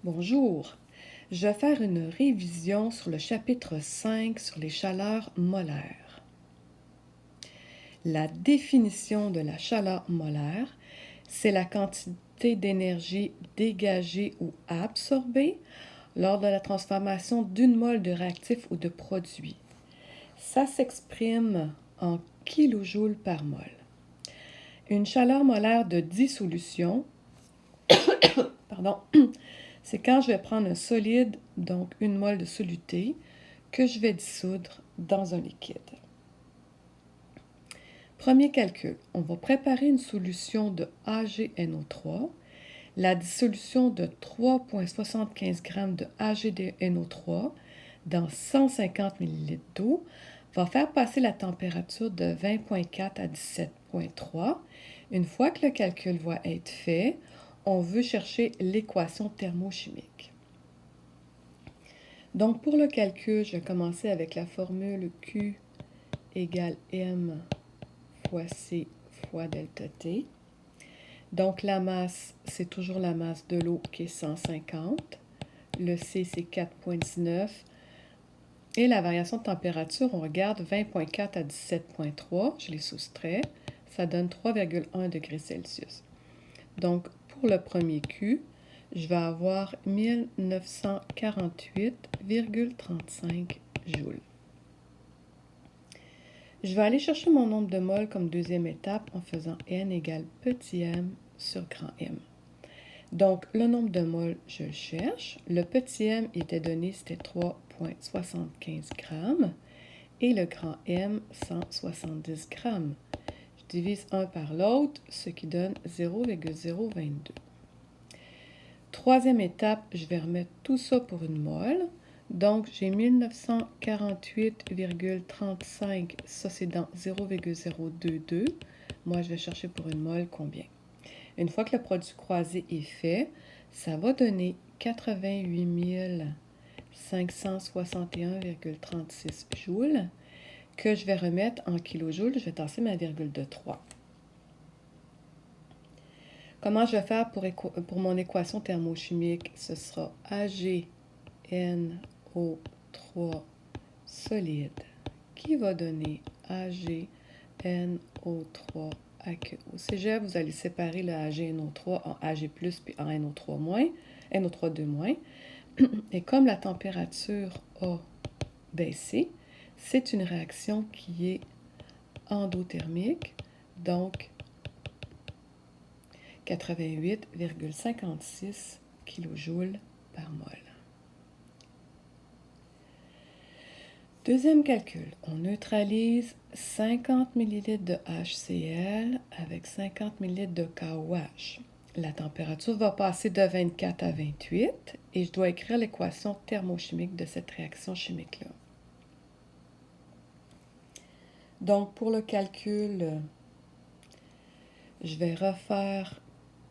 Bonjour, je vais faire une révision sur le chapitre 5 sur les chaleurs molaires. La définition de la chaleur molaire, c'est la quantité d'énergie dégagée ou absorbée lors de la transformation d'une mole de réactif ou de produit. Ça s'exprime en kilojoules par mol. Une chaleur molaire de dissolution, c'est quand je vais prendre un solide, donc une mole de soluté, que je vais dissoudre dans un liquide. Premier calcul, on va préparer une solution de AgNO3. La dissolution de 3,75 g de AgNO3 dans 150 ml d'eau va faire passer la température de 20,4 à 17,3. Une fois que le calcul va être fait, on veut chercher l'équation thermochimique. Donc, pour le calcul, je vais commencer avec la formule Q égale M fois C fois delta T. Donc, la masse, c'est toujours la masse de l'eau qui est 150. Le C, c'est 4,19. Et la variation de température, on regarde 20,4 à 17,3. Je les soustrais. Ça donne 3,1 degrés Celsius. Donc, pour le premier Q, je vais avoir 1948,35 joules. Je vais aller chercher mon nombre de moles comme deuxième étape en faisant N égale petit m sur grand M. Donc, le nombre de moles, je le cherche. Le petit m était donné, c'était 3,75 grammes. Et le grand M, 170 grammes. Je divise un par l'autre, ce qui donne 0,022. Troisième étape, je vais remettre tout ça pour une mole. Donc, j'ai 1948,35, ça c'est dans 0,022. Moi, je vais chercher pour une mole combien? Une fois que le produit croisé est fait, ça va donner 88 561,36 joules que je vais remettre en kilojoules. Je vais tasser ma virgule de 3. Comment je vais faire pour mon équation thermochimique? Ce sera AgNO3 solide qui va donner AgNO3 aqueux. Au cégep, vous allez séparer le AgNO3 en Ag+, puis en NO3-, NO3-2-. Et comme la température a baissé, c'est une réaction qui est endothermique, donc 88,56 kJ par mol. Deuxième calcul, on neutralise 50 ml de HCl avec 50 ml de KOH. La température va passer de 24 à 28 et je dois écrire l'équation thermochimique de cette réaction chimique-là. Donc, pour le calcul, je vais refaire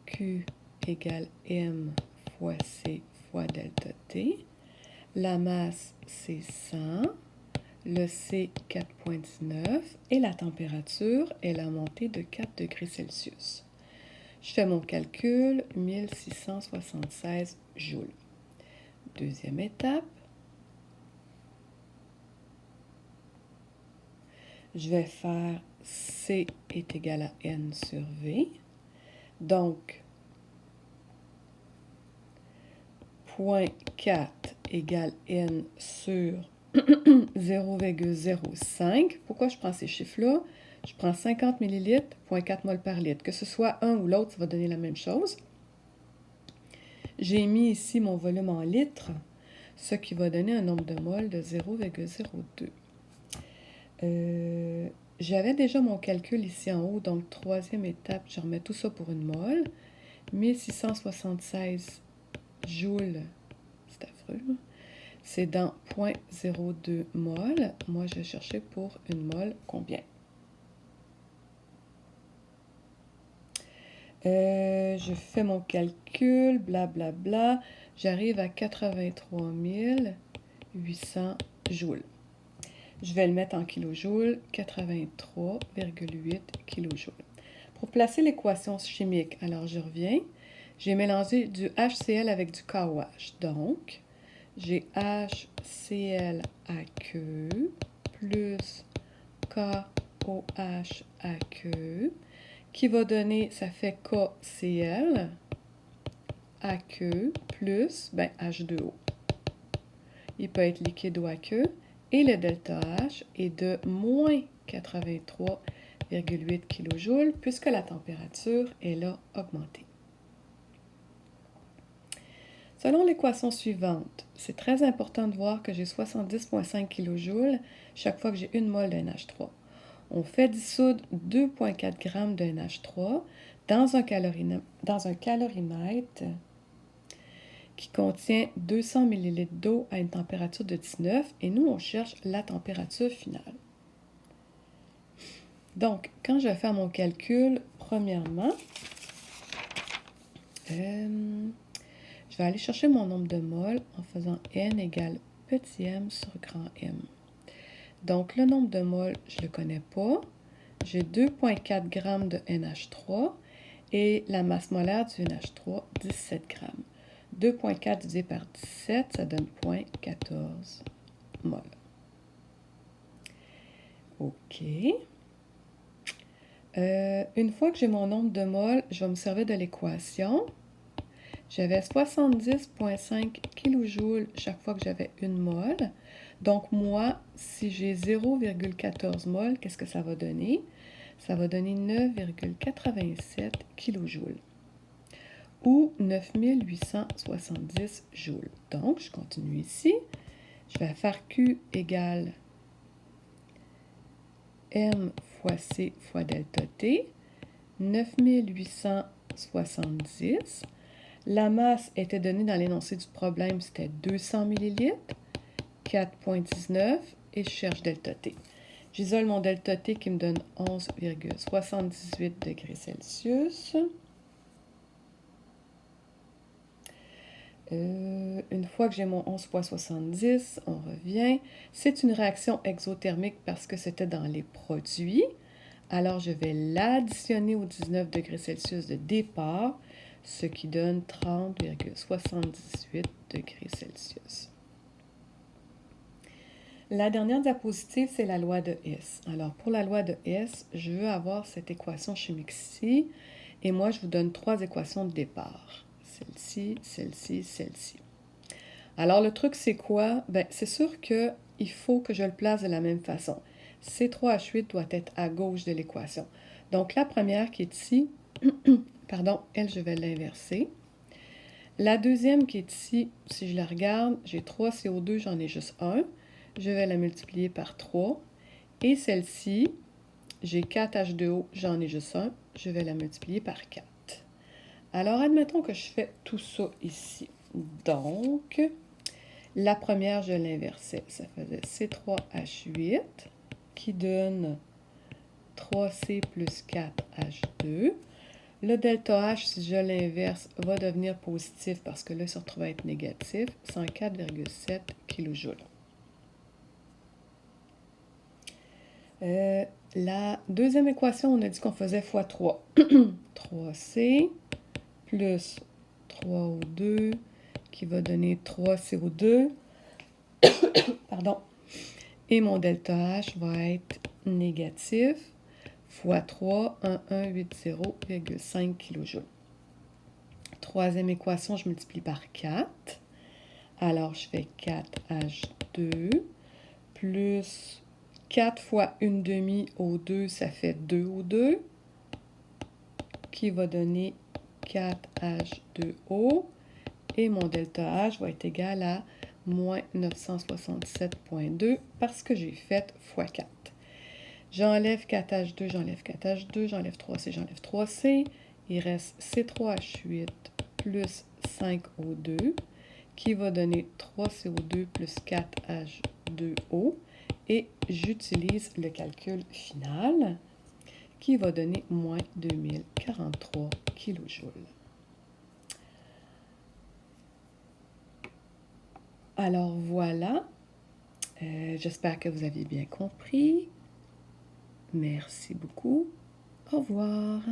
Q égale M fois C fois delta T. La masse, c'est 100. Le C, 4,19. Et la température est la montée de 4 degrés Celsius. Je fais mon calcul, 1676 joules. Deuxième étape. Je vais faire C est égal à N sur V. Donc, 0,4 égale N sur 0,05. Pourquoi je prends ces chiffres-là? Je prends 50 ml, 0,4 mol par litre. Que ce soit un ou l'autre, ça va donner la même chose. J'ai mis ici mon volume en litres, ce qui va donner un nombre de moles de 0,02. J'avais déjà mon calcul ici en haut, donc troisième étape, je remets tout ça pour une mole. 1676 joules, c'est affreux, hein? C'est dans 0,02 mol. Moi, je vais chercher pour une mole combien? Je fais mon calcul, blablabla. Bla, bla. J'arrive à 83 800 joules. Je vais le mettre en kilojoules, 83,8 kilojoules. Pour placer l'équation chimique, alors je reviens. j'ai mélangé du HCl avec du KOH. Donc, j'ai HCl aqueux plus KOH aqueux qui va donner, ça fait KCl aqueux plus H2O. Il peut être liquide ou aqueux. Et le delta H est de moins 83,8 kJ puisque la température est là augmentée. Selon l'équation suivante, c'est très important de voir que j'ai 70,5 kJ chaque fois que j'ai une mole de NH3. On fait dissoudre 2,4 g de NH3 dans un calorimètre qui contient 200 ml d'eau à une température de 19 et nous, on cherche la température finale. Donc, quand je vais faire mon calcul, premièrement, je vais aller chercher mon nombre de moles en faisant N égale petit m sur grand M. Donc, le nombre de moles, je ne le connais pas. J'ai 2,4 g de NH3 et la masse molaire du NH3, 17 g. 2,4 divisé par 17, ça donne 0,14 mol. OK. Une fois que j'ai mon nombre de moles, je vais me servir de l'équation. J'avais 70,5 kJ chaque fois que j'avais une mole. Donc, moi, si j'ai 0,14 mol, qu'est-ce que ça va donner? Ça va donner 9,87 kJ ou 9870 joules. Donc, je continue ici. Je vais faire Q égale M fois C fois delta T, 9870. La masse était donnée dans l'énoncé du problème, c'était 200 ml, 4,19 et je cherche delta T. J'isole mon delta T qui me donne 11,78 degrés Celsius. Une fois que j'ai mon 11,70, on revient. C'est une réaction exothermique parce que c'était dans les produits. Alors, je vais l'additionner aux 19 degrés Celsius de départ, ce qui donne 30,78 degrés Celsius. La dernière diapositive, c'est la loi de Hess. Alors, pour la loi de Hess, je veux avoir cette équation chimique-ci, et moi, je vous donne 3 équations de départ. Celle-ci, celle-ci, celle-ci. Alors, le truc, c'est quoi? C'est sûr qu'il faut que je le place de la même façon. C3H8 doit être à gauche de l'équation. Donc, la première qui est ici, pardon, elle, je vais l'inverser. La deuxième qui est ici, si je la regarde, j'ai 3 CO2, j'en ai juste un. Je vais la multiplier par 3. Et celle-ci, j'ai 4 H2O, j'en ai juste un. Je vais la multiplier par 4. Alors, admettons que je fais tout ça ici. Donc, la première, je l'inversais. Ça faisait C3H8 qui donne 3C plus 4H2. Le delta H, si je l'inverse, va devenir positif parce que là, il se retrouve à être négatif, 104,7 kJ. La deuxième équation, on a dit qu'on faisait fois 3. 3C plus 3O2 qui va donner 3 CO2. Pardon. Et mon delta H va être négatif fois 3, 1180,5 kJ. Troisième équation, je multiplie par 4. Alors, je fais 4H2 plus 4 fois 1 demi O2, ça fait 2 O2, qui va donner 4H2O. Et mon delta H va être égal à moins 967,2 parce que j'ai fait fois 4. J'enlève 4H2, j'enlève 4H2, j'enlève 3C, j'enlève 3C. Il reste C3H8 plus 5O2 qui va donner 3CO2 plus 4H2O. Et j'utilise le calcul final qui va donner moins 2043 kJ. Alors voilà, j'espère que vous aviez bien compris. Merci beaucoup. Au revoir.